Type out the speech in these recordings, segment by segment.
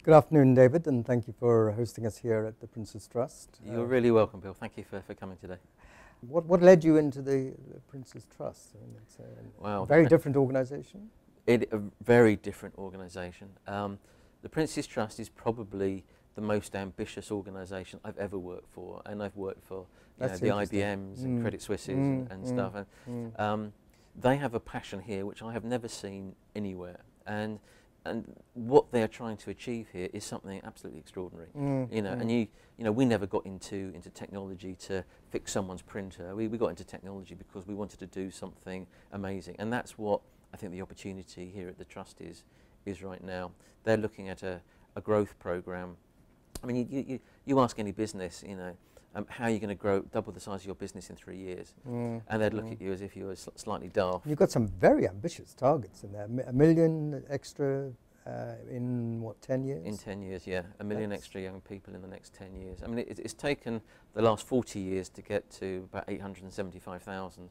Good afternoon, David, and thank you for hosting us here at the Prince's Trust. You're really welcome, Bill. Thank you for coming today. What led you into the Prince's Trust? I mean, it's a very different organisation. A very different organisation. The Prince's Trust is probably the most ambitious organisation I've ever worked for, and I've worked for the IBMs and Credit Suisses and stuff. And they have a passion here which I have never seen anywhere. And what they are trying to achieve here is something absolutely extraordinary. And we never got into technology to fix someone's printer. We got into technology because we wanted to do something amazing, and that's what I think the opportunity here at the Trust is right now. They're looking at a growth program. I mean, you ask any business, how are you going to double the size of your business in 3 years? And they'd look at you as if you were slightly daft. You've got some very ambitious targets in there. $1 million extra in, what, 10 years? In 10 years, yeah. $1 million extra young people in the next 10 years. I mean, it's taken the last 40 years to get to about 875,000,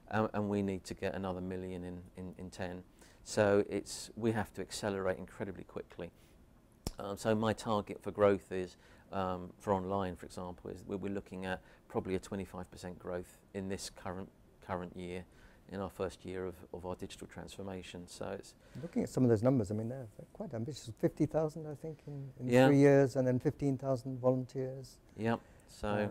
and we need to get another 1 million in 10. So we have to accelerate incredibly quickly. So my target for growth is, for online, for example, is we're looking at probably a 25% growth in this current year, in our first year of our digital transformation. So it's looking at some of those numbers. I mean, they're quite ambitious. 50,000, I think, in 3 years, and then 15,000 volunteers. Yeah. So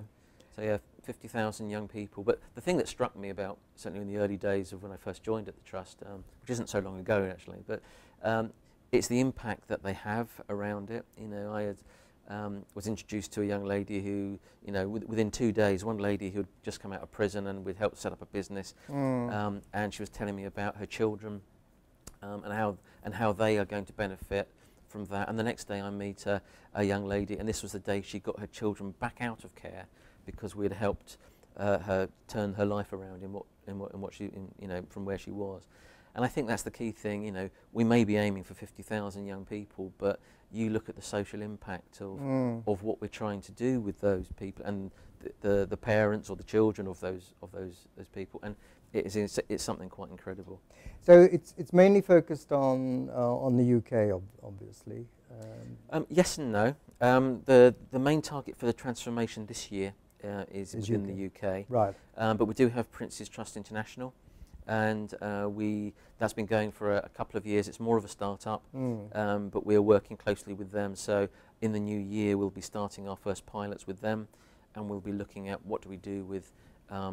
yeah, 50,000 young people. But the thing that struck me about, certainly in the early days of when I first joined at the Trust, which isn't so long ago actually, but it's the impact that they have around it. I was introduced to a young lady who, within 2 days, one lady who had just come out of prison, and we'd helped set up a business, and she was telling me about her children and how they are going to benefit from that. And the next day I meet a young lady, and this was the day she got her children back out of care because we had helped her turn her life around from where she was. And I think that's the key thing. We may be aiming for 50,000 young people, but you look at the social impact of what we're trying to do with those people, and the parents or the children of those people, and it's something quite incredible. So it's mainly focused on the UK, obviously. Yes and no. The main target for the transformation this year is in the UK. Right. But we do have Prince's Trust International. And that's been going for a couple of years. It's more of a start-up, but we're working closely with them. So in the new year, we'll be starting our first pilots with them, and we'll be looking at what do we do with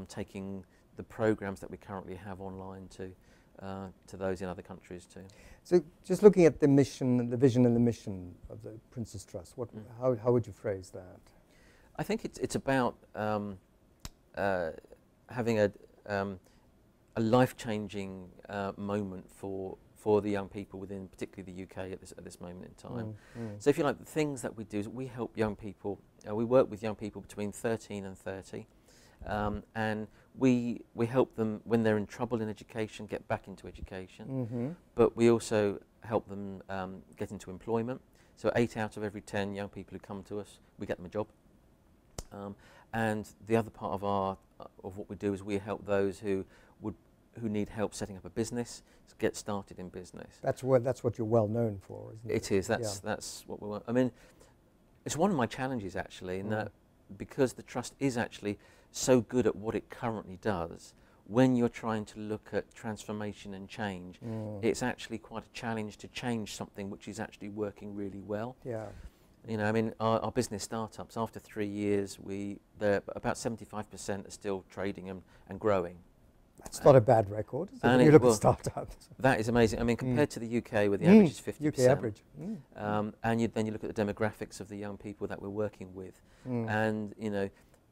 taking the programs that we currently have online to those in other countries too. So just looking at the mission, the vision and the mission of the Prince's Trust, how would you phrase that? I think it's about having a life-changing moment for the young people within particularly the UK at this moment in time. So if you like, the things that we do is we help young people, we work with young people between 13 and 30, and we help them when they're in trouble in education get back into education, but we also help them get into employment. So 8 out of every 10 young people who come to us, we get them a job. And the other part of what we do is we help those who need help setting up a business, get started in business. That's what you're well known for, isn't it? It is. That's what we want. I mean, it's one of my challenges actually, in that because the Trust is actually so good at what it currently does, when you're trying to look at transformation and change, it's actually quite a challenge to change something which is actually working really well. Yeah. I mean, our business startups, after 3 years, about 75% are still trading and growing. That's not a bad record, is it? When you look at startups. That is amazing. I mean, compared to the UK, where the average is 50%. UK average. And then you look at the demographics of the young people that we're working with. And,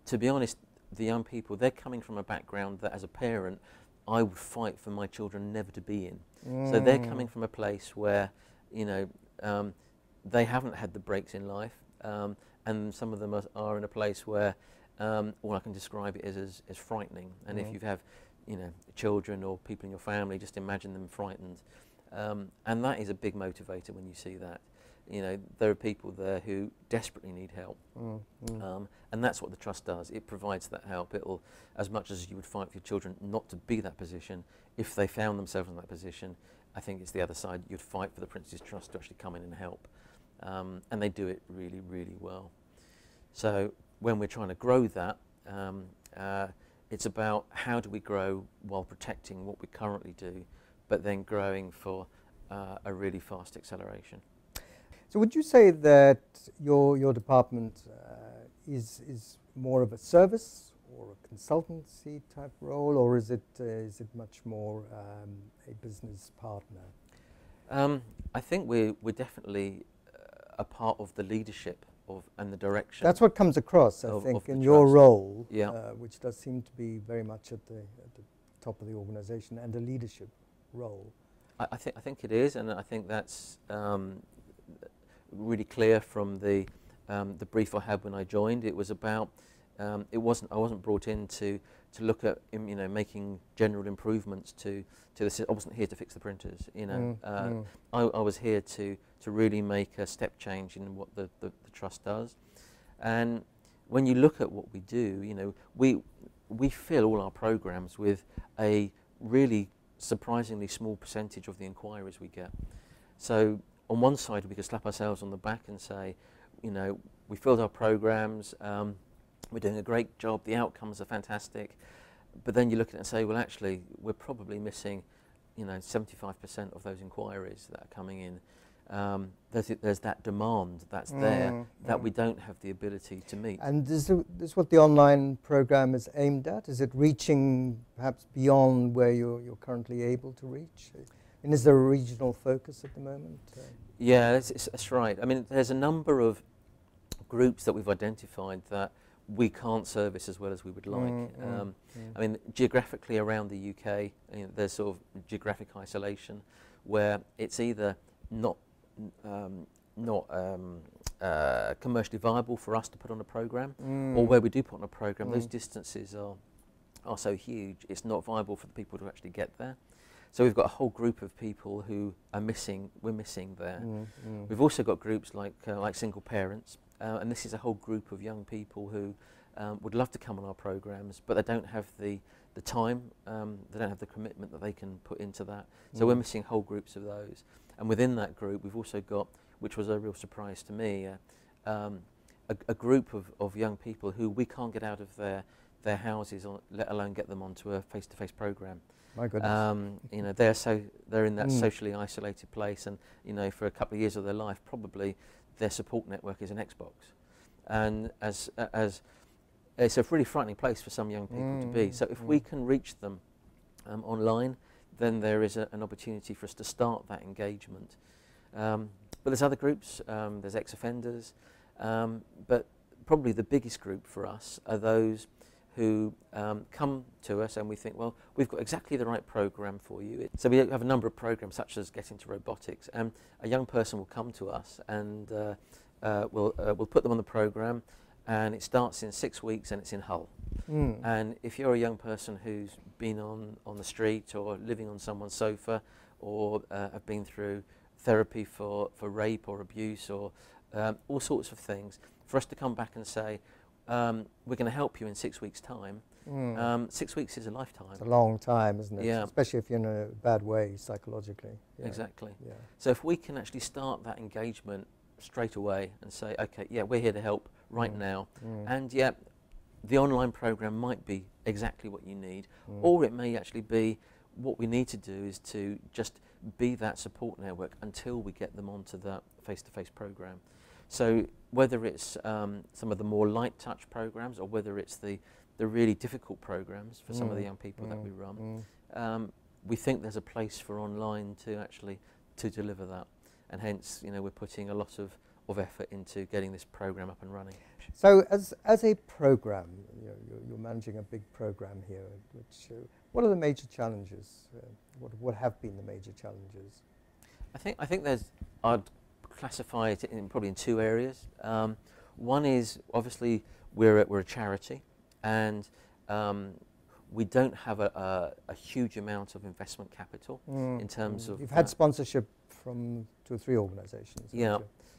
to be honest, the young people, they're coming from a background that as a parent, I would fight for my children never to be in. So they're coming from a place where, they haven't had the breaks in life. And some of them are in a place where all I can describe it is as frightening. And if you have children or people in your family, just imagine them frightened. And that is a big motivator when you see that. There are people there who desperately need help. And that's what the Trust does. It provides that help. It'll, as much as you would fight for your children not to be that position, if they found themselves in that position, I think it's the other side. You'd fight for the Prince's Trust to actually come in and help. and they do it really, really well. So when we're trying to grow that, it's about how do we grow while protecting what we currently do, but then growing for a really fast acceleration. So would you say that your department is more of a service or a consultancy type role, or is it much more a business partner? I think we're definitely a part of the leadership and the direction. That's what comes across, I think, in your role, which does seem to be very much at the top of the organisation, and a leadership role. I think it is, and I think that's really clear from the brief I had when I joined. It was about I wasn't brought in to look at making general improvements to this. I wasn't here to fix the printers. I was here to really make a step change in what the trust does. And when you look at what we do, we fill all our programs with a really surprisingly small percentage of the inquiries we get. So on one side, we could slap ourselves on the back and say, we filled our programs, we're doing a great job, the outcomes are fantastic. But then you look at it and say, well, actually, we're probably missing, 75% of those inquiries that are coming in. There's that demand that's there that we don't have the ability to meet. And is this what the online program is aimed at? Is it reaching perhaps beyond where you're currently able to reach? And is there a regional focus at the moment? Yeah, that's right. I mean, there's a number of groups that we've identified that we can't service as well as we would like. I mean, geographically around the UK, there's sort of geographic isolation where it's either not commercially viable for us to put on a program, or where we do put on a program, those distances are so huge, it's not viable for the people to actually get there. So we've got a whole group of people who are missing. We're missing there. We've also got groups like single parents, and this is a whole group of young people who would love to come on our programs, but they don't have the time, they don't have the commitment that they can put into that. So we're missing whole groups of those. And within that group, we've also got, which was a real surprise to me, a group of young people who we can't get out of their houses, let alone get them onto a face-to-face program. My goodness. They're in that socially isolated place, and for a couple of years of their life, probably their support network is an Xbox, and as it's a really frightening place for some young people to be. So if we can reach them online, then there is an opportunity for us to start that engagement. But there's other groups, there's ex-offenders, but probably the biggest group for us are those who come to us and we think, well, we've got exactly the right program for you. So we have a number of programs such as Get Into Robotics, and a young person will come to us and we'll put them on the program, and it starts in 6 weeks and it's in Hull. And if you're a young person who's been on the street or living on someone's sofa, or have been through therapy for rape or abuse or all sorts of things, for us to come back and say, we're going to help you in 6 weeks' time. 6 weeks is a lifetime. It's a long time, isn't it? Yeah. Especially if you're in a bad way psychologically. Yeah. Exactly. Yeah. So if we can actually start that engagement straight away and say, okay, yeah, we're here to help right now, and yeah, the online program might be exactly what you need, or it may actually be what we need to do is to just be that support network until we get them onto that face-to-face program. So whether it's some of the more light touch programs, or whether it's the really difficult programs for some of the young people that we run, we think there's a place for online to actually deliver that, and hence we're putting a lot of effort into getting this program up and running. So as a program, you're managing a big program here. What are the major challenges? What have been the major challenges? I think I'd classify it probably in two areas. One is obviously we're a charity, and we don't have a huge amount of investment capital in terms of. You've had sponsorship from 2 or 3 organisations. Yeah.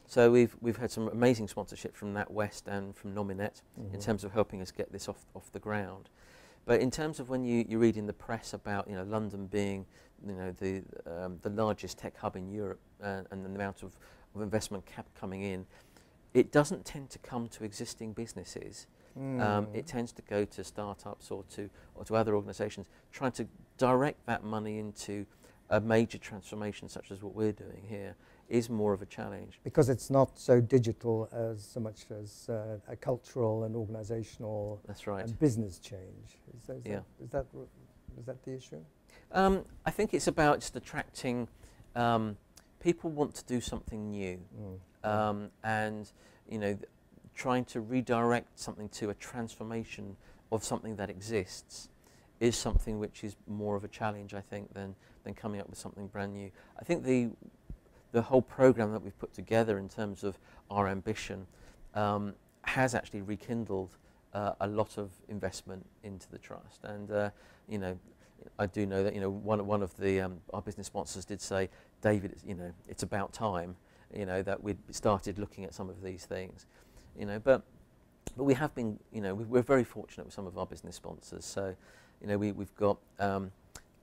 So we've had some amazing sponsorship from NatWest and from Nominet in terms of helping us get this off the ground. But in terms of when you read in the press about London being the largest tech hub in Europe, and the amount of of investment coming in, it doesn't tend to come to existing businesses. It tends to go to startups or to other organisations trying to direct that money into a major transformation such as what we're doing here is more of a challenge. Because it's not so digital as so much as a cultural and organisational and business change. Is that the issue? I think it's about just attracting, people want to do something new, and trying to redirect something to a transformation of something that exists is something which is more of a challenge, I think, than coming up with something brand new. I think the whole program that we've put together in terms of our ambition has actually rekindled a lot of investment into the trust, and I do know that one of the our business sponsors did say, David, it's about time that we'd started looking at some of these things, but we have been, we're very fortunate with some of our business sponsors. So we've got,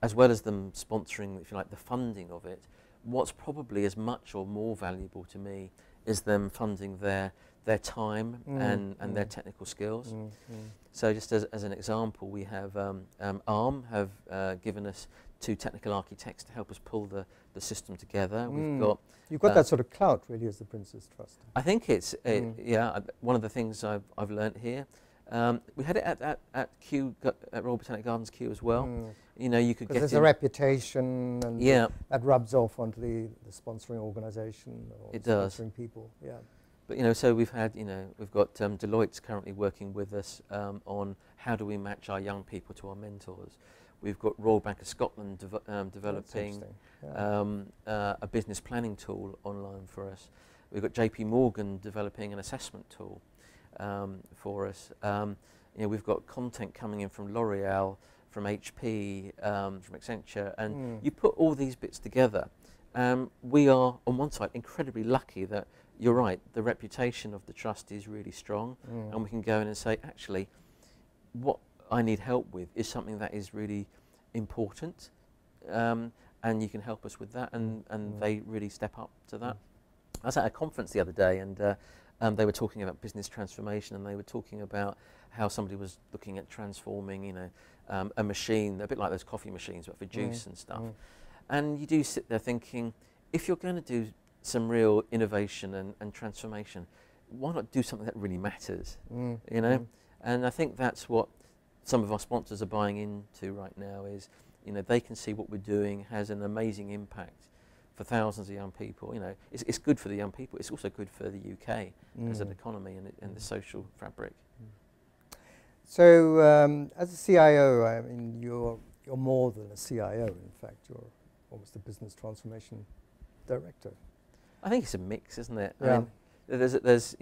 as well as them sponsoring, if you like, the funding of it, what's probably as much or more valuable to me is them funding their time and their technical skills. So just as an example, we have ARM have given us 2 technical architects to help us pull the system together. You've got that sort of clout really as the Prince's Trust. I think it's one of the things I've learnt here. We had it at Royal Botanic Gardens Kew as well. You could get there's a reputation, and that rubs off onto the sponsoring organisation or sponsoring people. Yeah. But so we've had we've got Deloitte's currently working with us on how do we match our young people to our mentors. We've got Royal Bank of Scotland developing a business planning tool online for us. We've got JP Morgan developing an assessment tool for us. We've got content coming in from L'Oreal, from HP, from Accenture, and you put all these bits together. We are, on one side, incredibly lucky that, you're right, the reputation of the trust is really strong, and we can go in and say, actually, what I need help with is something that is really important, and you can help us with that, and they really step up to that. I was at a conference the other day, and they were talking about business transformation, and they were talking about how somebody was looking at transforming, a machine, a bit like those coffee machines, but for juice and stuff. And you do sit there thinking, if you're going to do some real innovation and transformation, why not do something that really matters, And I think that's what some of our sponsors are buying into right now is, they can see what we're doing has an amazing impact for thousands of young people. It's good for the young people. It's also good for the UK as an economy and the social fabric. So, as a CIO, I mean, you're more than a CIO. In fact, you're almost a business transformation director. I think it's a mix, isn't it? Yeah. I mean, there's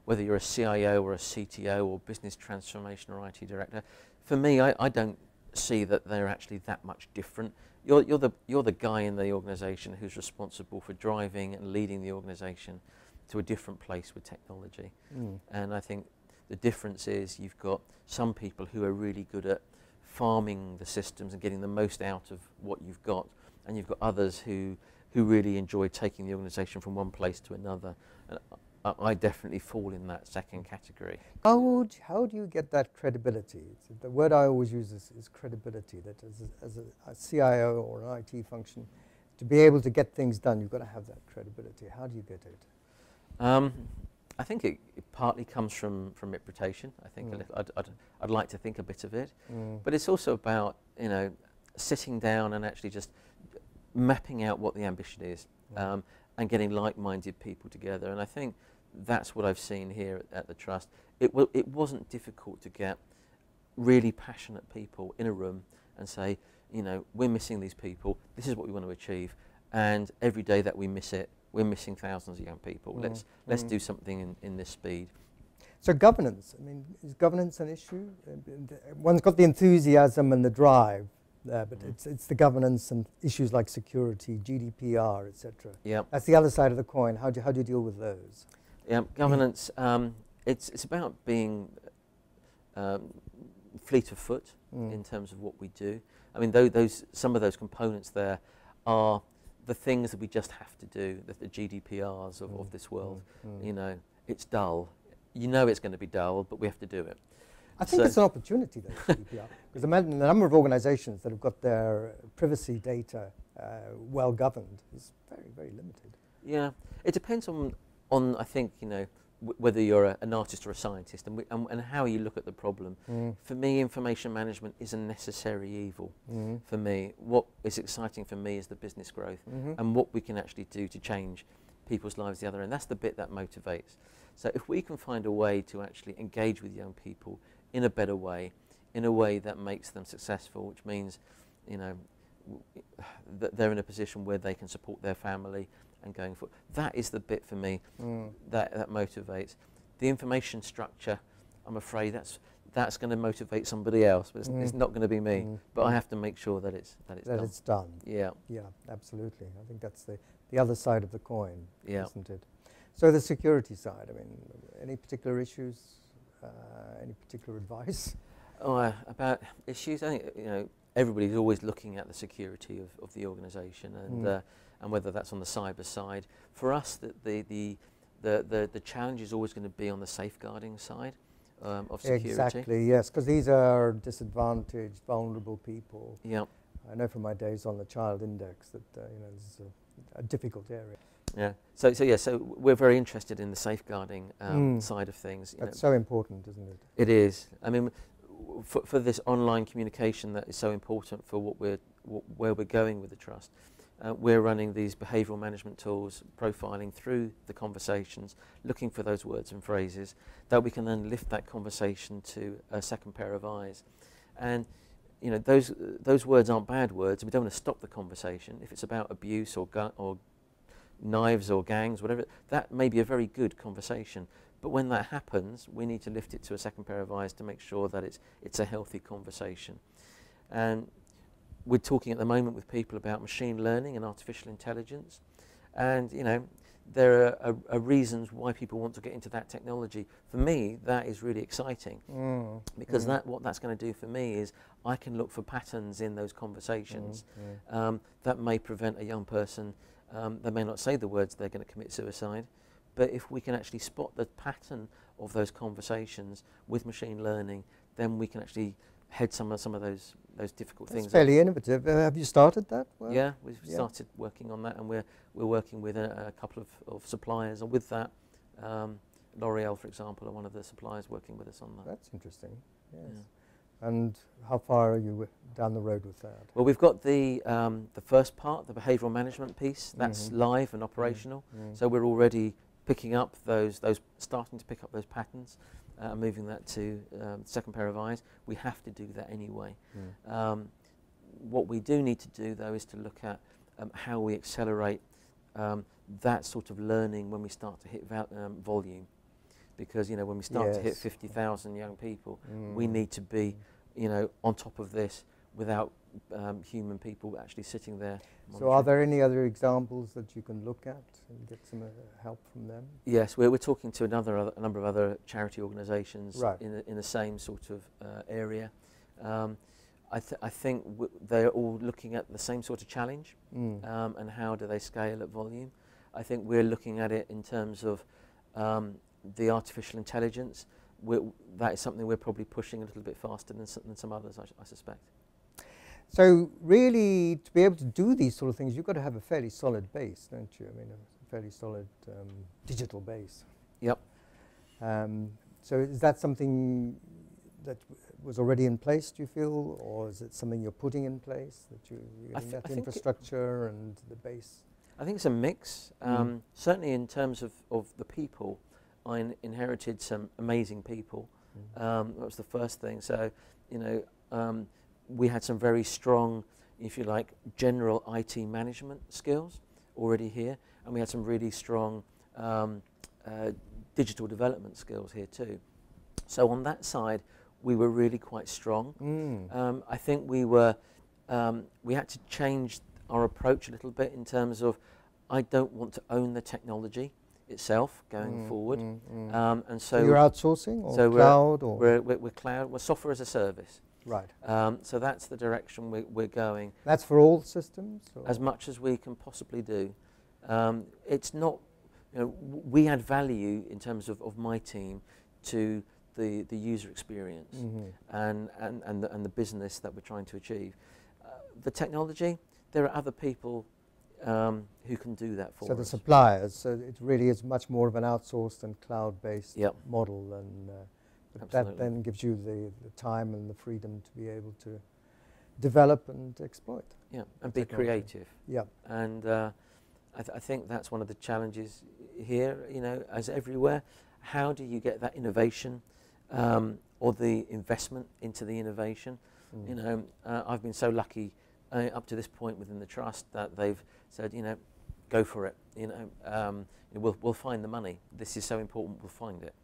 whether you're a CIO or a CTO or business transformation or IT director, for me, I don't see that they're actually that much different. You're the guy in the organisation who's responsible for driving and leading the organisation to a different place with technology. And I think the difference is you've got some people who are really good at farming the systems and getting the most out of what you've got, and you've got others who really enjoy taking the organisation from one place to another. And I definitely fall in that second category. How do you get that credibility? The word I always use is credibility, that as a CIO or an IT function, to be able to get things done, you've got to have that credibility. How do you get it? I think it partly comes from reputation. I think I'd like to think a bit of it. But it's also about, sitting down and actually just mapping out what the ambition is, and getting like-minded people together. And I think that's what I've seen here at the Trust. It wasn't difficult to get really passionate people in a room and say, we're missing these people, this is what we want to achieve, and every day that we miss it, we're missing thousands of young people. Let's do something in this speed. So governance, I mean, is governance an issue? One's got the enthusiasm and the drive, but it's the governance and issues like security, GDPR, etc. Yeah, that's the other side of the coin. How do you deal with those? Yeah, governance. It's about being fleet of foot in terms of what we do. I mean, some of those components there are the things that we just have to do, the GDPRs of this world. You know, it's dull. You know it's going to be dull, but we have to do it. I think it's an opportunity, though, GDPR, because imagine the number of organizations that have got their privacy data well governed is very, very limited. Yeah, it depends on I think, you know, whether you're an artist or a scientist, and how you look at the problem. For me, information management is a necessary evil. For me, what is exciting for me is the business growth and what we can actually do to change people's lives the other end. That's the bit that motivates. So if we can find a way to actually engage with young people in a better way, in a way that makes them successful, which means, you know, that they're in a position where they can support their family and going forward. That is the bit for me that motivates. The information structure, I'm afraid that's going to motivate somebody else, but it's not going to be me. But I have to make sure that it's done. Yeah, yeah, absolutely. I think that's the other side of the coin, isn't it? So the security side. I mean, any particular issues? Any particular advice? About issues, I think, you know, everybody's always looking at the security of the organisation and whether that's on the cyber side. For us, the challenge is always going to be on the safeguarding side of security. Exactly, yes, because these are disadvantaged, vulnerable people. Yeah. I know from my days on the child index that you know, this is a difficult area. Yeah. So we're very interested in the safeguarding side of things. That's so important, isn't it? It is. I mean, for this online communication that is so important for where we're going with the trust. We're running these behavioural management tools, profiling through the conversations, looking for those words and phrases that we can then lift that conversation to a second pair of eyes. And you know, those words aren't bad words. We don't want to stop the conversation. If it's about abuse or knives or gangs, whatever, that may be a very good conversation. But when that happens, we need to lift it to a second pair of eyes to make sure that it's a healthy conversation. And we're talking at the moment with people about machine learning and artificial intelligence. And, you know, there are reasons why people want to get into that technology. For me, that is really exciting because what that's going to do for me is I can look for patterns in those conversations that may prevent a young person. They may not say the words they're going to commit suicide, but if we can actually spot the pattern of those conversations with machine learning, then we can actually head some of those difficult things. That's fairly innovative. Have you started that work? Yeah, we've started working on that, and we're working with a couple of suppliers. And with that, L'Oreal, for example, are one of the suppliers working with us on that. That's interesting. Yes. Yeah. And how far are you down the road with that? Well, we've got the first part, the behavioural management piece. That's live and operational. So we're already picking up starting to pick up those patterns. Moving that to second pair of eyes. We have to do that anyway. What we do need to do, though, is to look at how we accelerate that sort of learning when we start to hit volume. Because, you know, when we start to hit 50,000 young people, we need to be, you know, on top of this without human people actually sitting there. So are there any other examples that you can look at and get some help from them? Yes, we're talking to a number of other charity organisations in the same sort of area. I think they're all looking at the same sort of challenge and how do they scale at volume. I think we're looking at it in terms of the artificial intelligence. That is something we're probably pushing a little bit faster than some others, I suspect. So really, to be able to do these sort of things, you've got to have a fairly solid base, don't you? I mean, a fairly solid digital base. Yep. So is that something that was already in place, do you feel, or is it something you're putting in place, that you're getting that infrastructure and the base? I think it's a mix. Certainly in terms of the people, I inherited some amazing people. That was the first thing. So, you know, we had some very strong, if you like, general IT management skills already here, and we had some really strong digital development skills here too. So on that side, we were really quite strong. I think we had to change our approach a little bit in terms of, I don't want to own the technology itself going forward, and so you're outsourcing or cloud, or we're cloud. We're software as a service. Right. So that's the direction we're going. That's for all systems? Or? As much as we can possibly do. It's not, we add value in terms of my team to the user experience and the business that we're trying to achieve. The technology, there are other people who can do that for us. So the suppliers, so it really is much more of an outsourced and cloud-based model, and that then gives you the time and the freedom to be able to develop and exploit. Yeah, and be creative. Yeah. And I think that's one of the challenges here, as everywhere. How do you get that innovation or the investment into the innovation? I've been so lucky up to this point within the trust that they've said, go for it. We'll find the money. This is so important. We'll find it.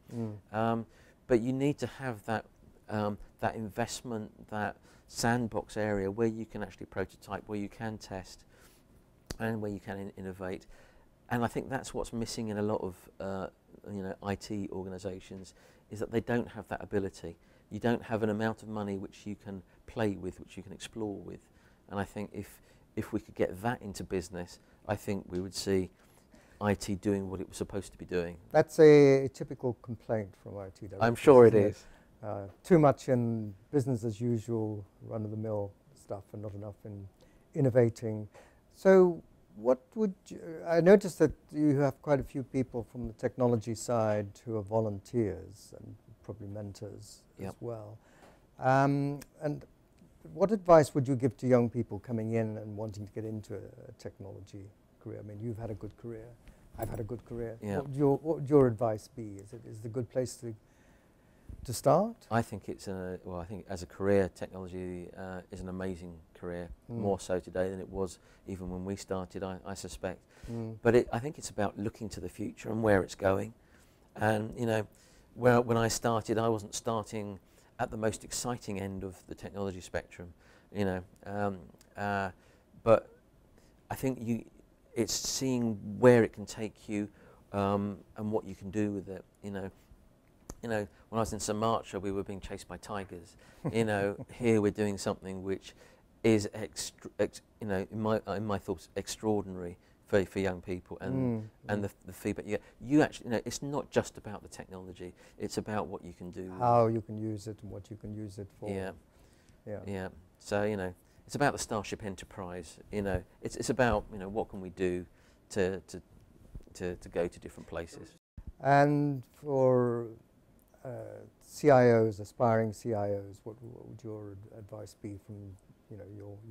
But you need to have that that investment, that sandbox area where you can actually prototype, where you can test, and where you can innovate. And I think that's what's missing in a lot of IT organisations, is that they don't have that ability. You don't have an amount of money which you can play with, which you can explore with. And I think if we could get that into business, I think we would see IT doing what it was supposed to be doing. That's a typical complaint from IT directors. I'm sure it is. Too much in business as usual, run-of-the-mill stuff, and not enough in innovating. So what would you, I noticed that you have quite a few people from the technology side who are volunteers and probably mentors as well. And what advice would you give to young people coming in and wanting to get into a technology career? I mean, you've had a good career. I've had a good career. Yeah. What would your advice be? Is it a good place to start? I think it's I think as a career, technology is an amazing career, more so today than it was even when we started, I suspect. But I think it's about looking to the future and where it's going. And when I started, I wasn't starting at the most exciting end of the technology spectrum, but I think it's seeing where it can take you and what you can do with it. When I was in Sumatra, we were being chased by tigers. Here we're doing something which is, in my thoughts, extraordinary for young people, and the feedback you actually, it's not just about the technology; it's about what you can do, how you can use it, and what you can use it for. Yeah. So it's about the Starship Enterprise. It's about what can we do to go to different places. And for CIOs, aspiring CIOs, what would your advice be from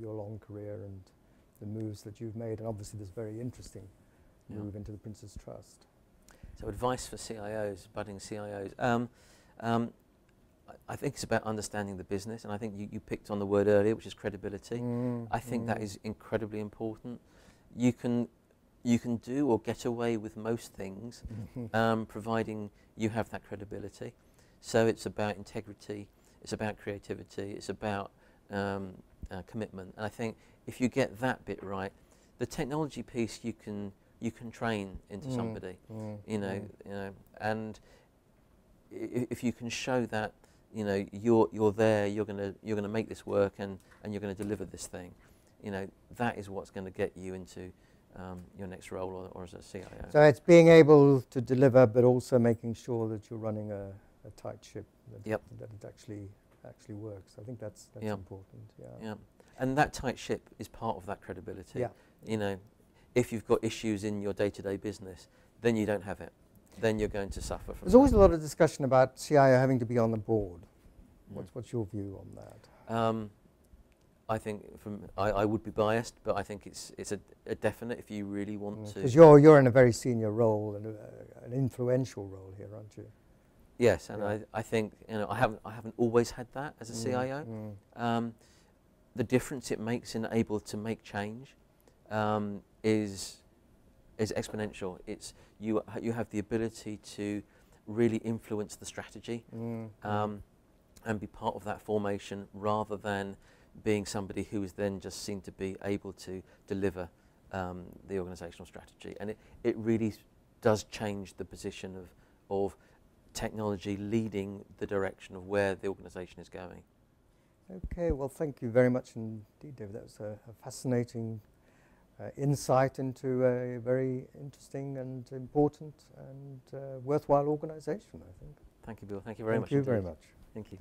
your long career and the moves that you've made? And obviously this very interesting move into the Prince's Trust. So advice for CIOs, budding CIOs. I think it's about understanding the business, and I think you picked on the word earlier, which is credibility. I think that is incredibly important. You can do or get away with most things, providing you have that credibility. So it's about integrity, it's about creativity, it's about commitment. And I think if you get that bit right, the technology piece you can train into somebody, and if you can show that you're there, you're gonna make this work, and you're gonna deliver this thing, that is what's going to get you into your next role or as a CIO. So it's being able to deliver, but also making sure that you're running a tight ship, that it actually works. I think that's important. Yeah, and that tight ship is part of that credibility. If you've got issues in your day-to-day business, then you don't have it. Then you're going to suffer from There's always a lot of discussion about CIO having to be on the board. What's your view on that? I think I would be biased, but I think it's a definite if you really want to. Because you're in a very senior role and an influential role here, aren't you? Yes, and I think I haven't always had that as a CIO. The difference it makes in able to make change is exponential. It's you have the ability to really influence the strategy and be part of that formation, rather than being somebody who is then just seen to be able to deliver the organisational strategy. And it really does change the position of technology leading the direction of where the organisation is going. Okay, well, thank you very much indeed, David. That was a fascinating insight into a very interesting and important and worthwhile organisation, I think. Thank you, Bill. Thank you very much. Thank you very indeed. much. Thank you.